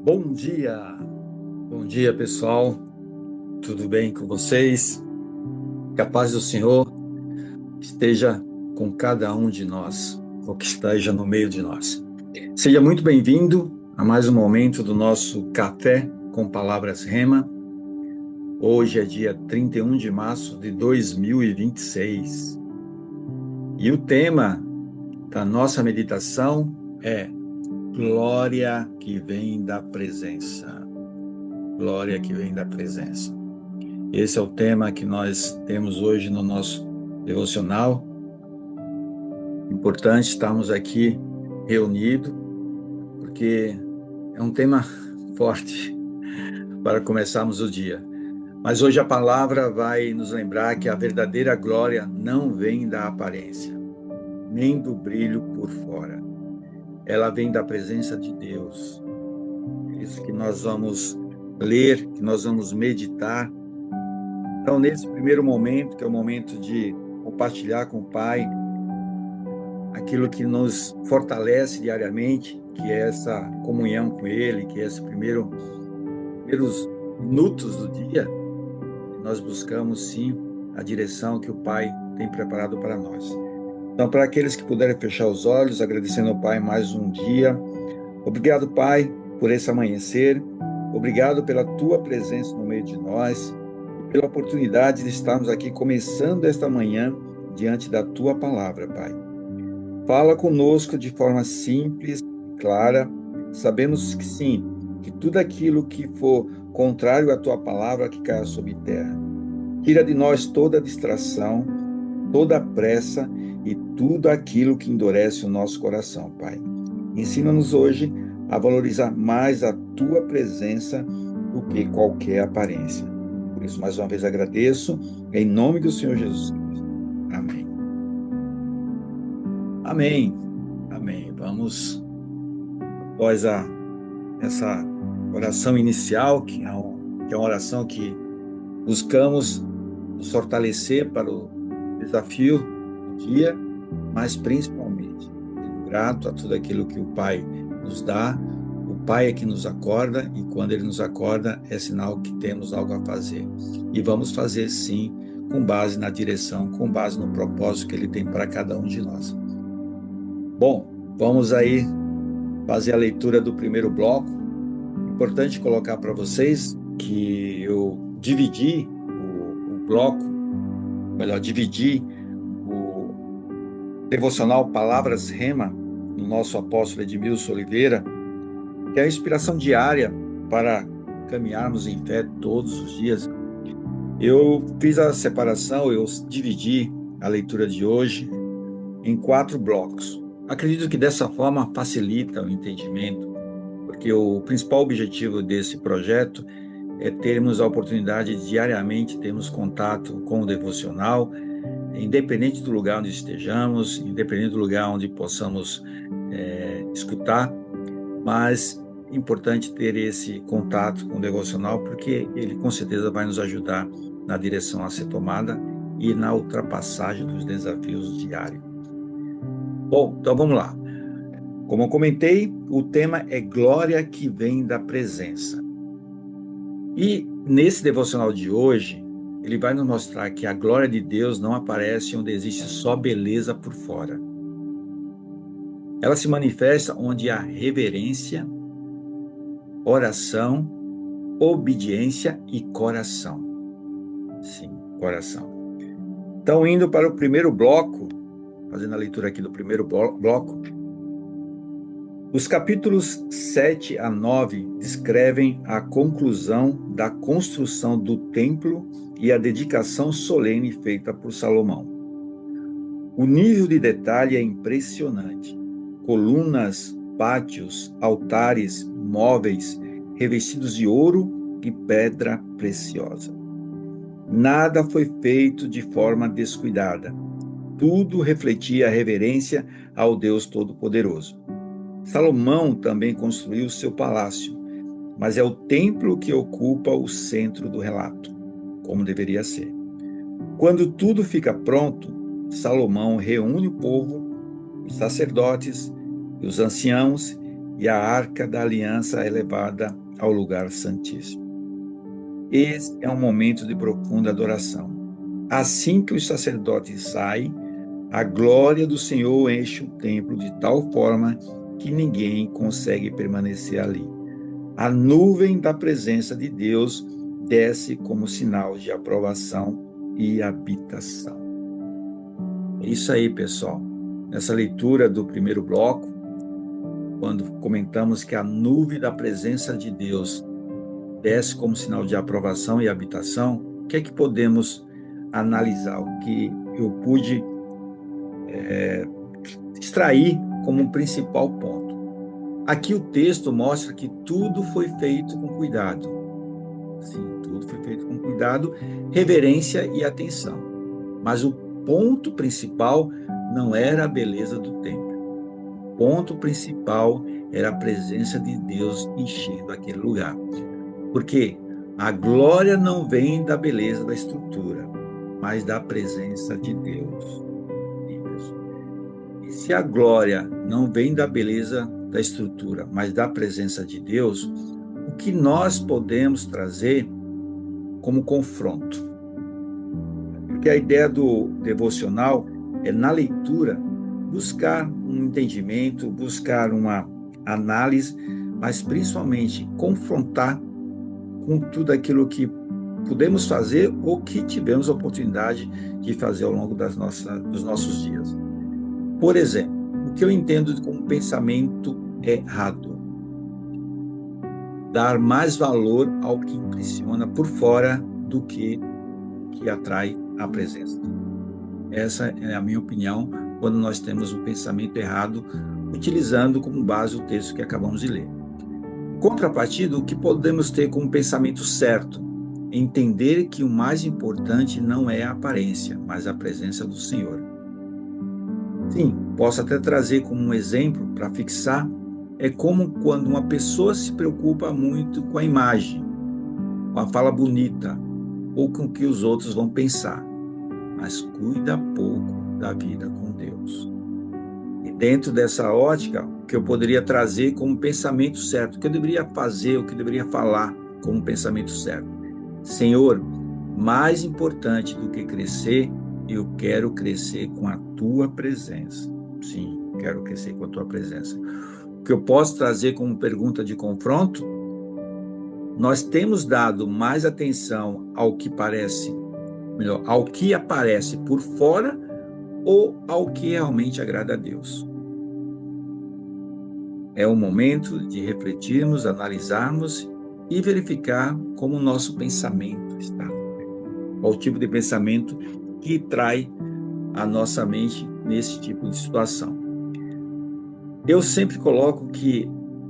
Bom dia pessoal, tudo bem com vocês? Que a paz do Senhor esteja com cada um de nós, ou que esteja no meio de nós. Seja muito bem-vindo a mais um momento do nosso Café com Palavras Rema. Hoje é dia 31 de março de 2026 e o tema da nossa meditação é Glória que vem da presença. Glória que vem da presença. Esse é o tema que nós temos hoje no nosso devocional. Importante estarmos aqui reunidos, porque é um tema forte para começarmos o dia. Mas hoje a palavra vai nos lembrar que a verdadeira glória não vem da aparência, nem do brilho por fora. Ela vem da presença de Deus. É isso que nós vamos ler, que nós vamos meditar. Então, nesse primeiro momento, que é o momento de compartilhar com o Pai aquilo que nos fortalece diariamente, que é essa comunhão com Ele, que é esses primeiros minutos do dia, nós buscamos, sim, a direção que o Pai tem preparado para nós. Então, para aqueles que puderem fechar os olhos, agradecendo ao Pai mais um dia. Obrigado, Pai, por esse amanhecer. Obrigado pela Tua presença no meio de nós e pela oportunidade de estarmos aqui começando esta manhã diante da Tua palavra, Pai. Fala conosco de forma simples e clara. Sabemos que sim, que tudo aquilo que for contrário à Tua palavra que caia sobre terra. Tira de nós toda distração, toda pressa e tudo aquilo que endurece o nosso coração, Pai. Ensina-nos hoje a valorizar mais a Tua presença do que qualquer aparência. Por isso, mais uma vez agradeço, em nome do Senhor Jesus Cristo. Amém. Amém. Amém. Vamos, após essa oração inicial, que é uma oração que buscamos nos fortalecer para o desafio do dia, mas principalmente, sendo grato a tudo aquilo que o Pai nos dá. O Pai é que nos acorda, e quando Ele nos acorda, é sinal que temos algo a fazer. E vamos fazer, sim, com base na direção, com base no propósito que Ele tem para cada um de nós. Bom, vamos aí fazer a leitura do primeiro bloco. Importante colocar para vocês que eu dividi o bloco, melhor, dividi o devocional Palavras Rema, no nosso apóstolo Edmilson Oliveira, que é a inspiração diária para caminharmos em fé todos os dias. Eu fiz a separação, eu dividi a leitura de hoje em 4 blocos. Acredito que dessa forma facilita o entendimento, porque o principal objetivo desse projeto é termos a oportunidade de diariamente termos contato com o devocional, independente do lugar onde estejamos, independente do lugar onde possamos escutar, mas é importante ter esse contato com o devocional, porque ele com certeza vai nos ajudar na direção a ser tomada e na ultrapassagem dos desafios diários. Bom, então vamos lá. Como eu comentei, o tema é Glória que vem da presença. E nesse devocional de hoje, ele vai nos mostrar que a glória de Deus não aparece onde existe só beleza por fora. Ela se manifesta onde há reverência, oração, obediência e coração. Sim, coração. Então, indo para o primeiro bloco, fazendo a leitura aqui do primeiro bloco, os capítulos 7 a 9 descrevem a conclusão da construção do templo e a dedicação solene feita por Salomão. O nível de detalhe é impressionante. Colunas, pátios, altares, móveis, revestidos de ouro e pedra preciosa. Nada foi feito de forma descuidada. Tudo refletia a reverência ao Deus Todo-Poderoso. Salomão também construiu seu palácio, mas é o templo que ocupa o centro do relato, como deveria ser. Quando tudo fica pronto, Salomão reúne o povo, os sacerdotes e os anciãos e a arca da aliança é levada ao lugar santíssimo. Esse é um momento de profunda adoração. Assim que os sacerdotes saem, a glória do Senhor enche o templo de tal forma que ninguém consegue permanecer ali. A nuvem da presença de Deus desce como sinal de aprovação e habitação. É isso aí, pessoal. Nessa leitura do primeiro bloco, quando comentamos que a nuvem da presença de Deus desce como sinal de aprovação e habitação, o que é que podemos analisar? O que eu pude extrair como um principal ponto. Aqui o texto mostra que tudo foi feito com cuidado. Sim, tudo foi feito com cuidado, reverência e atenção. Mas o ponto principal não era a beleza do templo. O ponto principal era a presença de Deus enchendo aquele lugar. Porque a glória não vem da beleza da estrutura, mas da presença de Deus. E se a glória não vem da beleza da estrutura, mas da presença de Deus, o que nós podemos trazer como confronto? Porque a ideia do devocional é, na leitura, buscar um entendimento, buscar uma análise, mas principalmente confrontar com tudo aquilo que pudemos fazer ou que tivemos a oportunidade de fazer ao longo dos nossos dias. Por exemplo, o que eu entendo como pensamento errado? Dar mais valor ao que impressiona por fora do que atrai a presença. Essa é a minha opinião quando nós temos um pensamento errado, utilizando como base o texto que acabamos de ler. Em contrapartida, o que podemos ter como pensamento certo? Entender que o mais importante não é a aparência, mas a presença do Senhor. Sim, posso até trazer como um exemplo para fixar, é como quando uma pessoa se preocupa muito com a imagem, com a fala bonita, ou com o que os outros vão pensar, mas cuida pouco da vida com Deus. E dentro dessa ótica, o que eu poderia trazer como pensamento certo, o que eu deveria fazer, o que eu deveria falar como pensamento certo. Senhor, mais importante do que crescer, eu quero crescer com a tua presença. Sim, quero crescer com a tua presença. O que eu posso trazer como pergunta de confronto? Nós temos dado mais atenção ao que parece, melhor, ao que aparece por fora ou ao que realmente agrada a Deus? É o momento de refletirmos, analisarmos e verificar como o nosso pensamento está. Qual o tipo de pensamento que trai a nossa mente nesse tipo de situação. Eu sempre coloco que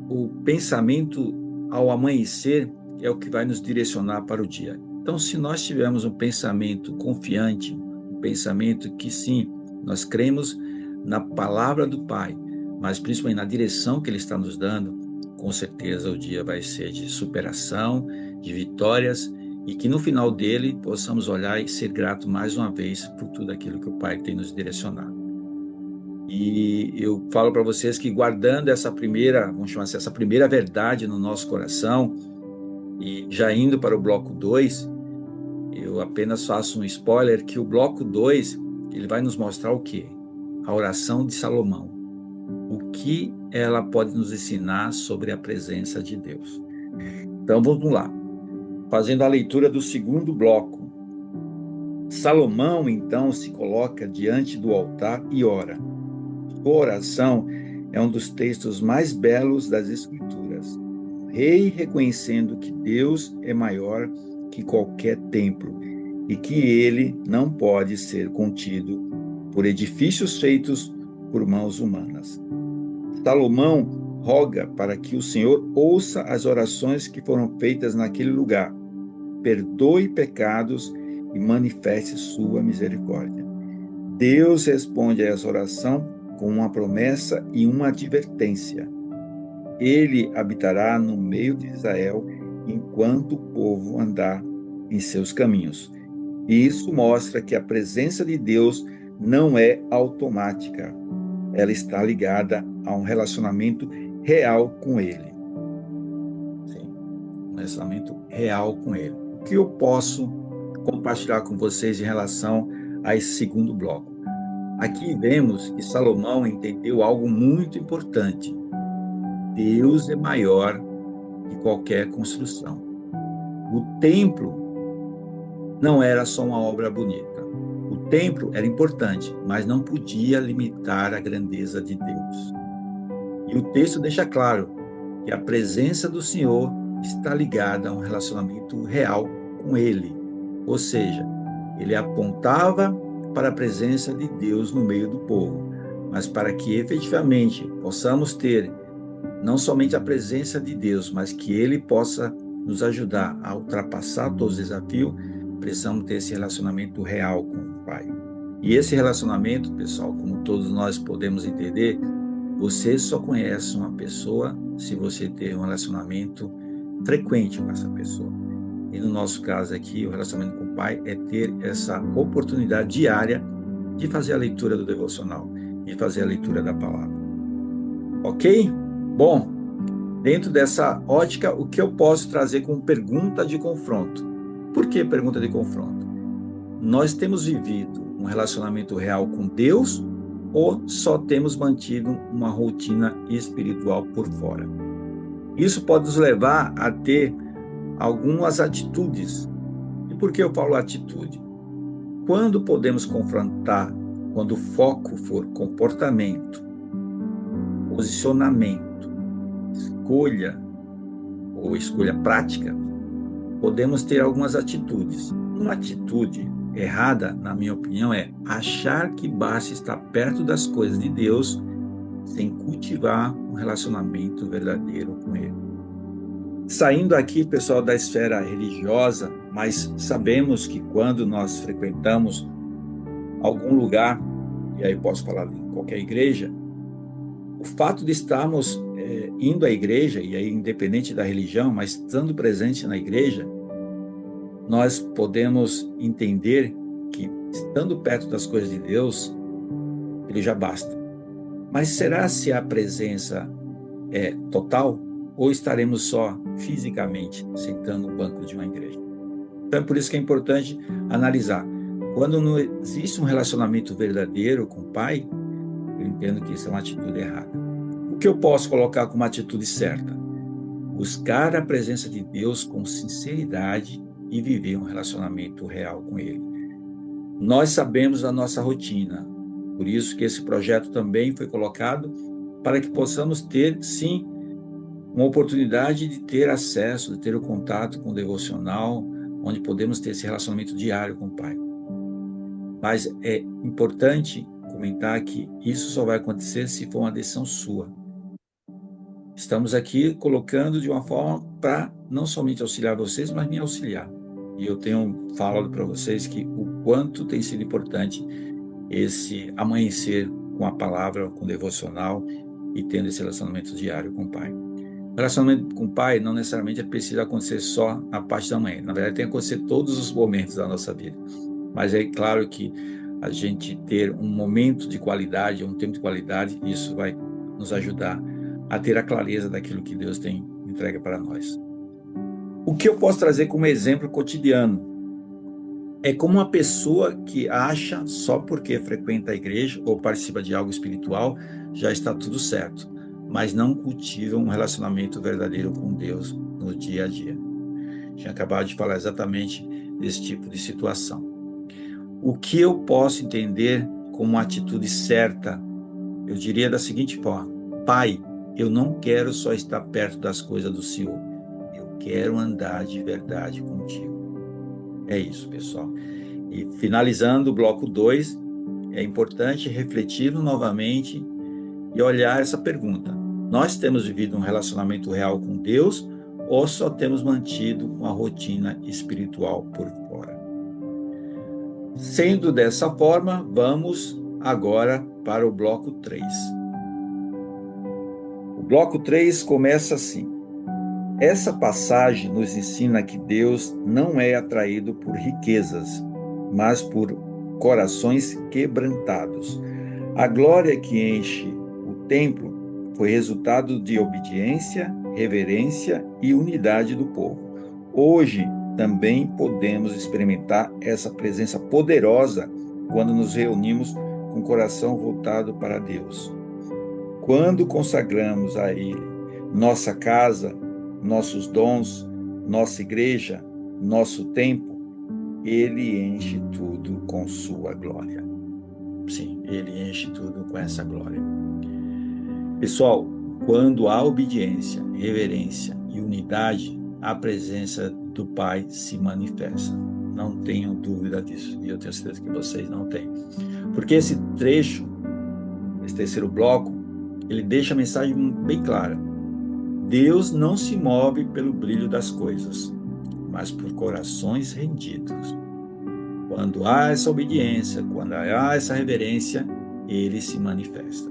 o pensamento ao amanhecer é o que vai nos direcionar para o dia. Então, se nós tivermos um pensamento confiante, um pensamento que sim, nós cremos na palavra do Pai, mas principalmente na direção que Ele está nos dando, com certeza o dia vai ser de superação, de vitórias, e que no final dele possamos olhar e ser grato mais uma vez por tudo aquilo que o Pai tem nos direcionado. E eu falo para vocês que guardando essa primeira, vamos chamar assim, essa primeira verdade no nosso coração, e já indo para o bloco 2, eu apenas faço um spoiler que o bloco 2, ele vai nos mostrar o quê? A oração de Salomão. O que ela pode nos ensinar sobre a presença de Deus. Então vamos lá. Fazendo a leitura do segundo bloco. Salomão, então, se coloca diante do altar e ora. Sua oração é um dos textos mais belos das Escrituras. O rei reconhecendo que Deus é maior que qualquer templo e que ele não pode ser contido por edifícios feitos por mãos humanas. Salomão roga para que o Senhor ouça as orações que foram feitas naquele lugar, perdoe pecados e manifeste sua misericórdia. Deus responde a essa oração com uma promessa e uma advertência. Ele habitará no meio de Israel enquanto o povo andar em seus caminhos. E isso mostra que a presença de Deus não é automática. Ela está ligada a um relacionamento real com Ele. Sim, um relacionamento real com Ele. O que eu posso compartilhar com vocês em relação a esse segundo bloco? Aqui vemos que Salomão entendeu algo muito importante. Deus é maior que qualquer construção. O templo não era só uma obra bonita. O templo era importante, mas não podia limitar a grandeza de Deus. E o texto deixa claro que a presença do Senhor está ligada a um relacionamento real com Ele. Ou seja, ele apontava para a presença de Deus no meio do povo, mas para que efetivamente possamos ter não somente a presença de Deus, mas que Ele possa nos ajudar a ultrapassar todos os desafios, precisamos ter esse relacionamento real com o Pai. E esse relacionamento, pessoal, como todos nós podemos entender, você só conhece uma pessoa se você ter um relacionamento frequente com essa pessoa. E no nosso caso aqui, o relacionamento com o Pai é ter essa oportunidade diária de fazer a leitura do devocional, de fazer a leitura da palavra. Ok? Bom, dentro dessa ótica, o que eu posso trazer como pergunta de confronto? Por que pergunta de confronto? Nós temos vivido um relacionamento real com Deus ou só temos mantido uma rotina espiritual por fora? Isso pode nos levar a ter algumas atitudes. E por que eu falo atitude? Quando podemos confrontar, quando o foco for comportamento, posicionamento, escolha ou escolha prática, podemos ter algumas atitudes. Uma atitude errada, na minha opinião, é achar que basta estar perto das coisas de Deus sem cultivar um relacionamento verdadeiro com Ele. Saindo aqui, pessoal, da esfera religiosa, mas sabemos que quando nós frequentamos algum lugar, e aí posso falar em qualquer igreja, o fato de estarmos indo à igreja, e aí independente da religião, mas estando presente na igreja, nós podemos entender que estando perto das coisas de Deus, ele já basta. Mas será se a presença é total ou estaremos só fisicamente sentando no banco de uma igreja? Então é por isso que é importante analisar. Quando não existe um relacionamento verdadeiro com o Pai, eu entendo que isso é uma atitude errada. O que eu posso colocar como atitude certa? Buscar a presença de Deus com sinceridade e viver um relacionamento real com Ele. Nós sabemos a nossa rotina, por isso que esse projeto também foi colocado para que possamos ter, sim, uma oportunidade de ter acesso, de ter o contato com o devocional, onde podemos ter esse relacionamento diário com o Pai. Mas é importante comentar que isso só vai acontecer se for uma decisão sua. Estamos aqui colocando de uma forma para não somente auxiliar vocês, mas me auxiliar. E eu tenho falado para vocês que o quanto tem sido importante esse amanhecer com a palavra, com o devocional e tendo esse relacionamento diário com o Pai. O relacionamento com o Pai não necessariamente precisa acontecer só na parte da manhã. Na verdade, tem que acontecer todos os momentos da nossa vida. Mas é claro que a gente ter um momento de qualidade, um tempo de qualidade, isso vai nos ajudar a ter a clareza daquilo que Deus tem entregue para nós. O que eu posso trazer como exemplo cotidiano é como uma pessoa que acha só porque frequenta a igreja ou participa de algo espiritual já está tudo certo, mas não cultiva um relacionamento verdadeiro com Deus no dia a dia. Tinha acabado de falar exatamente desse tipo de situação. O que eu posso entender como uma atitude certa? Eu diria da seguinte forma: Pai, eu não quero só estar perto das coisas do Senhor, eu quero andar de verdade contigo. É isso, pessoal. E finalizando o bloco 2, é importante refletir novamente e olhar essa pergunta. Nós temos vivido um relacionamento real com Deus ou só temos mantido uma rotina espiritual por fora? Sendo dessa forma, vamos agora para o bloco 3. O bloco 3 começa assim: essa passagem nos ensina que Deus não é atraído por riquezas, mas por corações quebrantados. A glória que enche o templo foi resultado de obediência, reverência e unidade do povo. Hoje também podemos experimentar essa presença poderosa quando nos reunimos com o coração voltado para Deus. Quando consagramos a Ele nossa casa, nossos dons, nossa igreja, nosso tempo, Ele enche tudo com sua glória. Sim, Ele enche tudo com essa glória. Pessoal, quando há obediência, reverência e unidade, a presença do Pai se manifesta. Não tenho dúvida disso, e eu tenho certeza que vocês não têm. Porque esse trecho, esse terceiro bloco, ele deixa a mensagem bem clara. Deus não se move pelo brilho das coisas, mas por corações rendidos. Quando há essa obediência, quando há essa reverência, ele se manifesta.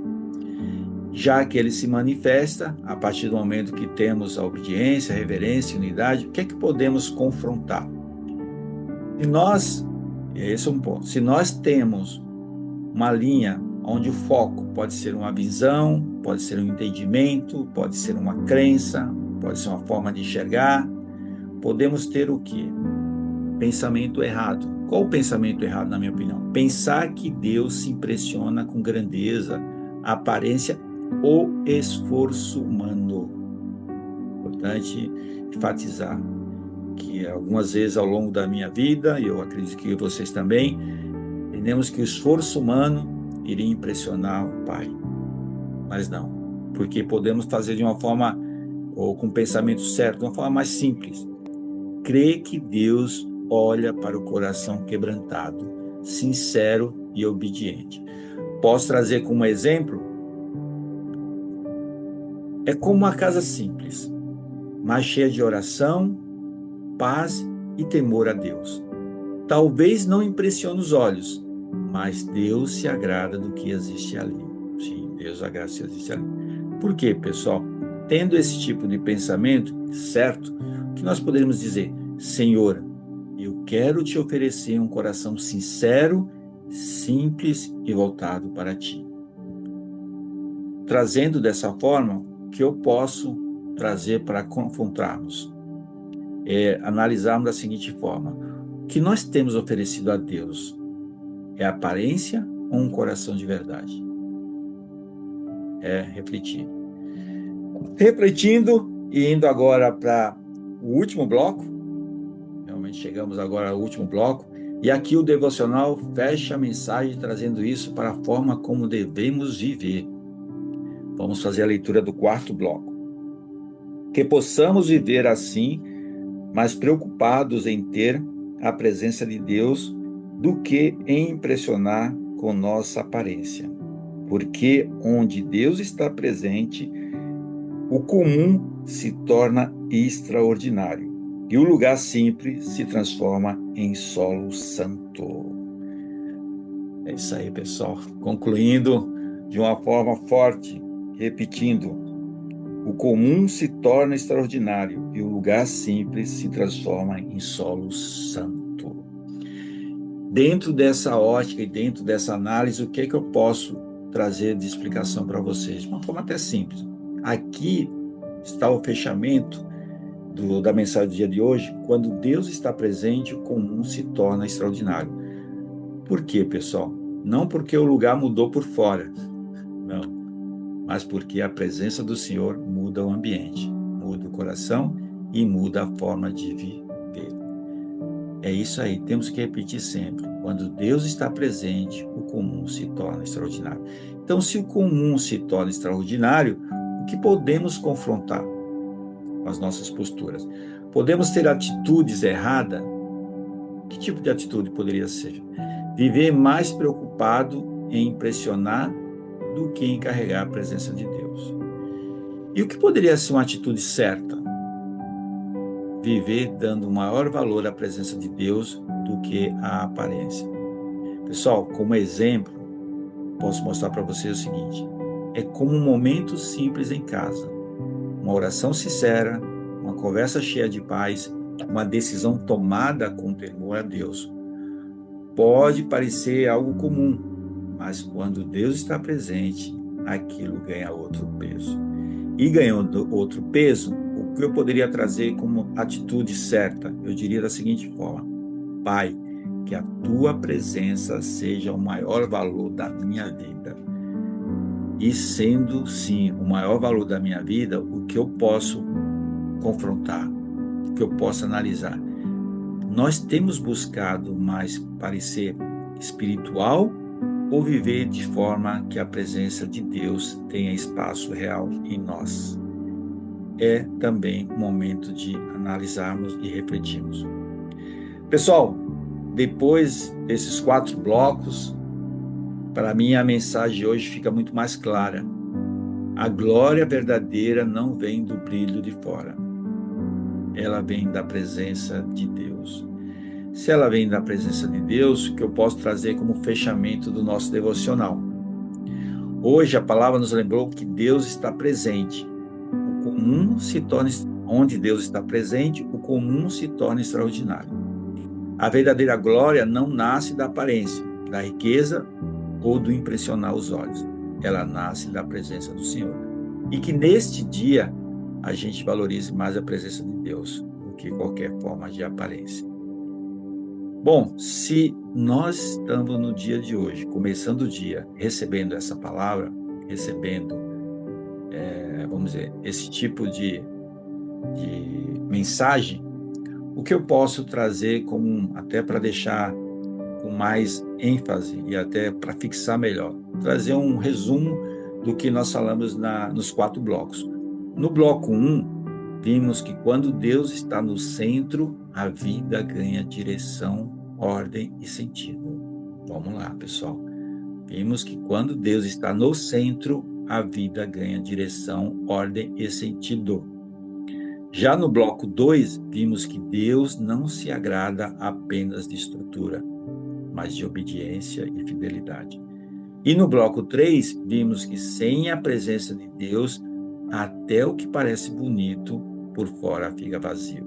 Já que ele se manifesta, a partir do momento que temos a obediência, a reverência, a unidade, o que é que podemos confrontar? Esse é um ponto, se nós temos uma linha onde o foco pode ser uma visão, pode ser um entendimento, pode ser uma crença, pode ser uma forma de enxergar, podemos ter o quê? Pensamento errado. Qual o pensamento errado, na minha opinião? Pensar que Deus se impressiona com grandeza, aparência ou esforço humano. Importante enfatizar que algumas vezes ao longo da minha vida, e eu acredito que vocês também, entendemos que o esforço humano iria impressionar o Pai. Mas não, porque podemos fazer de uma forma, ou com o pensamento certo, de uma forma mais simples. Crer que Deus olha para o coração quebrantado, sincero e obediente. Posso trazer como exemplo? É como uma casa simples, mas cheia de oração, paz e temor a Deus. Talvez não impressione os olhos, mas Deus se agrada do que existe ali. Sim, Deus agrada do que existe ali. Por quê, pessoal? Tendo esse tipo de pensamento certo, o que nós poderíamos dizer? Senhor, eu quero te oferecer um coração sincero, simples e voltado para ti. Trazendo dessa forma, o que eu posso trazer para confrontarmos? Analisarmos da seguinte forma: o que nós temos oferecido a Deus é aparência ou um coração de verdade? Refletir. Refletindo e indo agora para o último bloco, realmente chegamos agora ao último bloco, e aqui o devocional fecha a mensagem trazendo isso para a forma como devemos viver. Vamos fazer a leitura do quarto bloco. Que possamos viver assim, mais preocupados em ter a presença de Deus do que em impressionar com nossa aparência. Porque onde Deus está presente, o comum se torna extraordinário e o lugar simples se transforma em solo santo. É isso aí, pessoal. Concluindo de uma forma forte, repetindo: o comum se torna extraordinário e o lugar simples se transforma em solo santo. Dentro dessa ótica e dentro dessa análise, o que é que eu posso trazer de explicação para vocês? De uma forma até simples. Aqui está o fechamento da mensagem do dia de hoje. Quando Deus está presente, o comum se torna extraordinário. Por quê, pessoal? Não porque o lugar mudou por fora, não, mas porque a presença do Senhor muda o ambiente, muda o coração e muda a forma de viver. É isso aí, temos que repetir sempre. Quando Deus está presente, o comum se torna extraordinário. Então, se o comum se torna extraordinário, o que podemos confrontar com as nossas posturas? Podemos ter atitudes erradas? Que tipo de atitude poderia ser? Viver mais preocupado em impressionar do que em carregar a presença de Deus. E o que poderia ser uma atitude certa? Viver dando maior valor à presença de Deus do que à aparência. Pessoal, como exemplo, posso mostrar para vocês o seguinte: é como um momento simples em casa, uma oração sincera, uma conversa cheia de paz, uma decisão tomada com temor a Deus. Pode parecer algo comum, mas quando Deus está presente, aquilo ganha outro peso. E ganhando outro peso, o que eu poderia trazer como atitude certa? Eu diria da seguinte forma: Pai, que a tua presença seja o maior valor da minha vida. E sendo, sim, o maior valor da minha vida, o que eu posso confrontar, o que eu posso analisar? Nós temos buscado mais parecer espiritual ou viver de forma que a presença de Deus tenha espaço real em nós? É também o momento de analisarmos e refletirmos. Pessoal, depois desses 4 blocos, para mim a mensagem de hoje fica muito mais clara. A glória verdadeira não vem do brilho de fora. Ela vem da presença de Deus. Se ela vem da presença de Deus, o que eu posso trazer como fechamento do nosso devocional? Hoje a palavra nos lembrou que Deus está presente. O comum se torna, onde Deus está presente, o comum se torna extraordinário. A verdadeira glória não nasce da aparência, da riqueza ou do impressionar os olhos. Ela nasce da presença do Senhor. E que neste dia a gente valorize mais a presença de Deus do que qualquer forma de aparência. Bom, se nós estamos no dia de hoje, começando o dia, recebendo essa palavra, recebendo, vamos dizer, esse tipo de mensagem, o que eu posso trazer como, até para deixar com mais ênfase e até para fixar melhor, trazer um resumo do que nós falamos nos 4 blocos. No bloco 1, vimos que quando Deus está no centro, a vida ganha direção, ordem e sentido. Vamos lá, pessoal. Vimos que quando Deus está no centro, a vida ganha direção, ordem e sentido. Já no bloco 2, vimos que Deus não se agrada apenas de estrutura, mas de obediência e fidelidade. E no bloco 3, vimos que sem a presença de Deus, até o que parece bonito por fora fica vazio.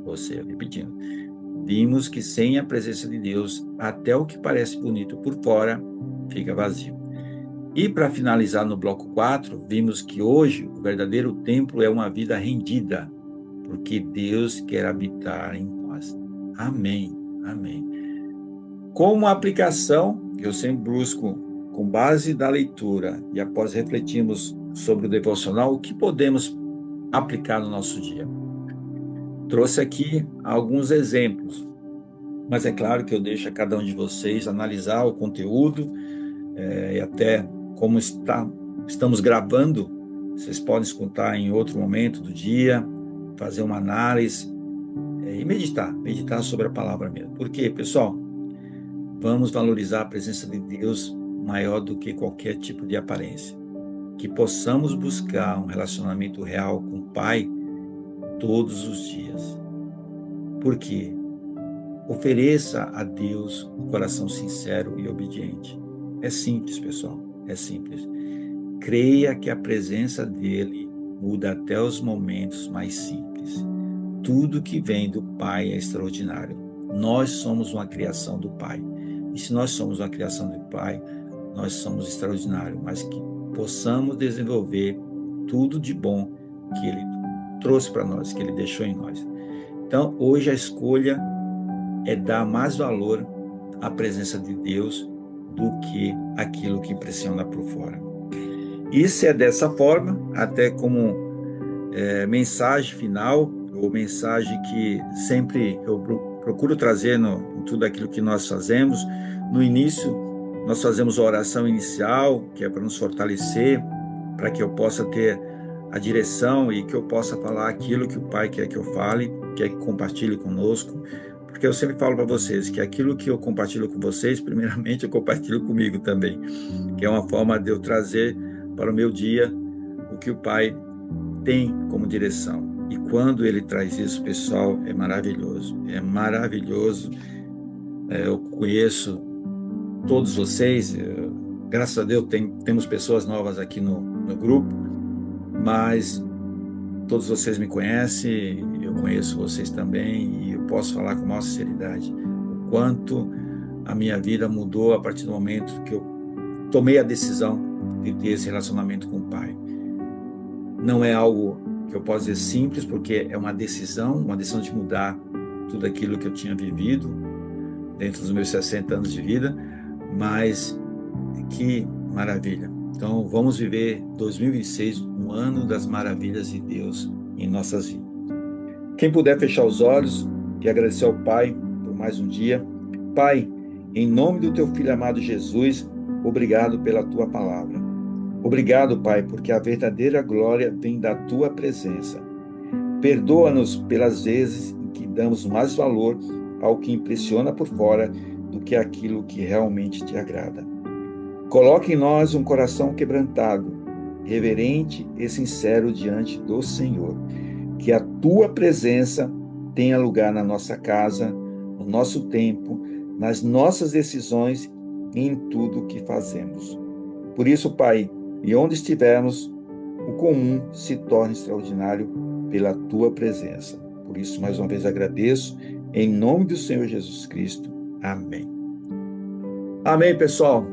Ou seja, repetindo, vimos que sem a presença de Deus, até o que parece bonito por fora fica vazio. E para finalizar no bloco 4, vimos que hoje o verdadeiro templo é uma vida rendida, porque Deus quer habitar em nós. Amém, amém. Como aplicação, eu sempre busco, com base da leitura e após refletirmos sobre o devocional, o que podemos aplicar no nosso dia. Trouxe aqui alguns exemplos, mas é claro que eu deixo a cada um de vocês analisar o conteúdo e até como estamos gravando, vocês podem escutar em outro momento do dia, fazer uma análise e meditar sobre a palavra mesmo. Por quê, pessoal? Vamos valorizar a presença de Deus maior do que qualquer tipo de aparência. Que possamos buscar um relacionamento real com o Pai todos os dias. Por quê? Ofereça a Deus um coração sincero e obediente. É simples, pessoal, é simples. Creia que a presença dele muda até os momentos mais simples. Tudo que vem do Pai é extraordinário. Nós somos uma criação do Pai. E se nós somos uma criação do Pai, nós somos extraordinários, mas que possamos desenvolver tudo de bom que ele trouxe para nós, que ele deixou em nós. Então, hoje a escolha é dar mais valor à presença de Deus do que aquilo que impressiona por fora. Isso é dessa forma, até como mensagem final, ou mensagem que sempre eu procuro trazer em tudo aquilo que nós fazemos. No início, nós fazemos a oração inicial, que é para nos fortalecer, para que eu possa ter a direção e que eu possa falar aquilo que o Pai quer que eu fale, quer que compartilhe conosco. Porque eu sempre falo para vocês que aquilo que eu compartilho com vocês, primeiramente eu compartilho comigo também, que é uma forma de eu trazer para o meu dia o que o Pai tem como direção. E quando ele traz isso, pessoal, é maravilhoso. É maravilhoso. Eu conheço todos vocês. Graças a Deus temos pessoas novas aqui no grupo, mas todos vocês me conhecem, eu conheço vocês também, e eu posso falar com maior sinceridade o quanto a minha vida mudou a partir do momento que eu tomei a decisão de ter esse relacionamento com o Pai. Não é algo que eu posso dizer simples, porque é uma decisão de mudar tudo aquilo que eu tinha vivido dentro dos meus 60 anos de vida, mas que maravilha. Então, vamos viver 2026, um ano das maravilhas de Deus em nossas vidas. Quem puder fechar os olhos e agradecer ao Pai por mais um dia. Pai, em nome do teu Filho amado Jesus, obrigado pela tua palavra. Obrigado, Pai, porque a verdadeira glória vem da tua presença. Perdoa-nos pelas vezes em que damos mais valor ao que impressiona por fora do que aquilo que realmente te agrada. Coloque em nós um coração quebrantado, reverente e sincero diante do Senhor. Que a tua presença tenha lugar na nossa casa, no nosso tempo, nas nossas decisões e em tudo o que fazemos. Por isso, Pai, e onde estivermos, o comum se torna extraordinário pela tua presença. Por isso, mais uma vez agradeço, em nome do Senhor Jesus Cristo. Amém. Amém, pessoal.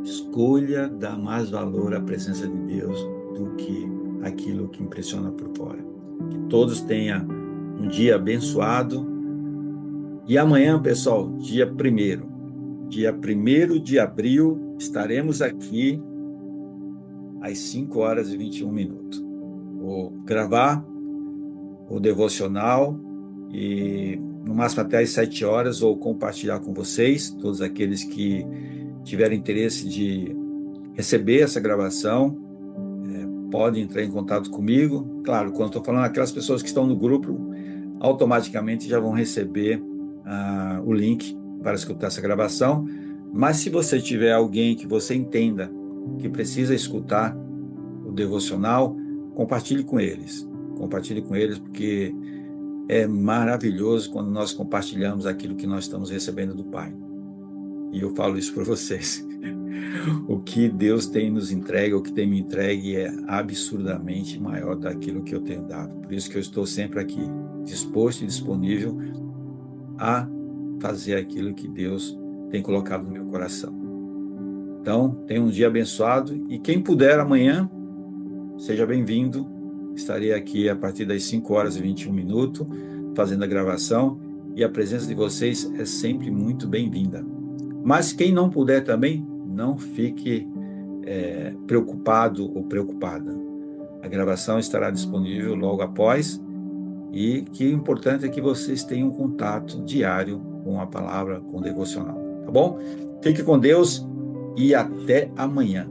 Escolha dar mais valor à presença de Deus do que aquilo que impressiona por fora. Que todos tenham um dia abençoado. E amanhã, pessoal, dia 1º de abril, estaremos aqui às 5h21. Vou gravar o devocional e no máximo até às 7h vou compartilhar com vocês, todos aqueles que tiverem interesse de receber essa gravação, podem entrar em contato comigo. Claro, quando estou falando, aquelas pessoas que estão no grupo, automaticamente já vão receber o link para escutar essa gravação. Mas se você tiver alguém que você entenda que precisa escutar o devocional, compartilhe com eles. Compartilhe com eles, porque é maravilhoso quando nós compartilhamos aquilo que nós estamos recebendo do Pai. E eu falo isso para vocês. O que Deus tem nos entregue, o que tem me entregue é absurdamente maior daquilo que eu tenho dado. Por isso que eu estou sempre aqui, disposto e disponível a fazer aquilo que Deus tem colocado no meu coração. Então, tenha um dia abençoado e quem puder amanhã, seja bem-vindo. Estarei aqui a partir das 5h21 fazendo a gravação e a presença de vocês é sempre muito bem-vinda. Mas quem não puder também, não fique preocupado ou preocupada. A gravação estará disponível logo após e que o importante é que vocês tenham um contato diário com a palavra, com o devocional, tá bom? Fique com Deus e até amanhã.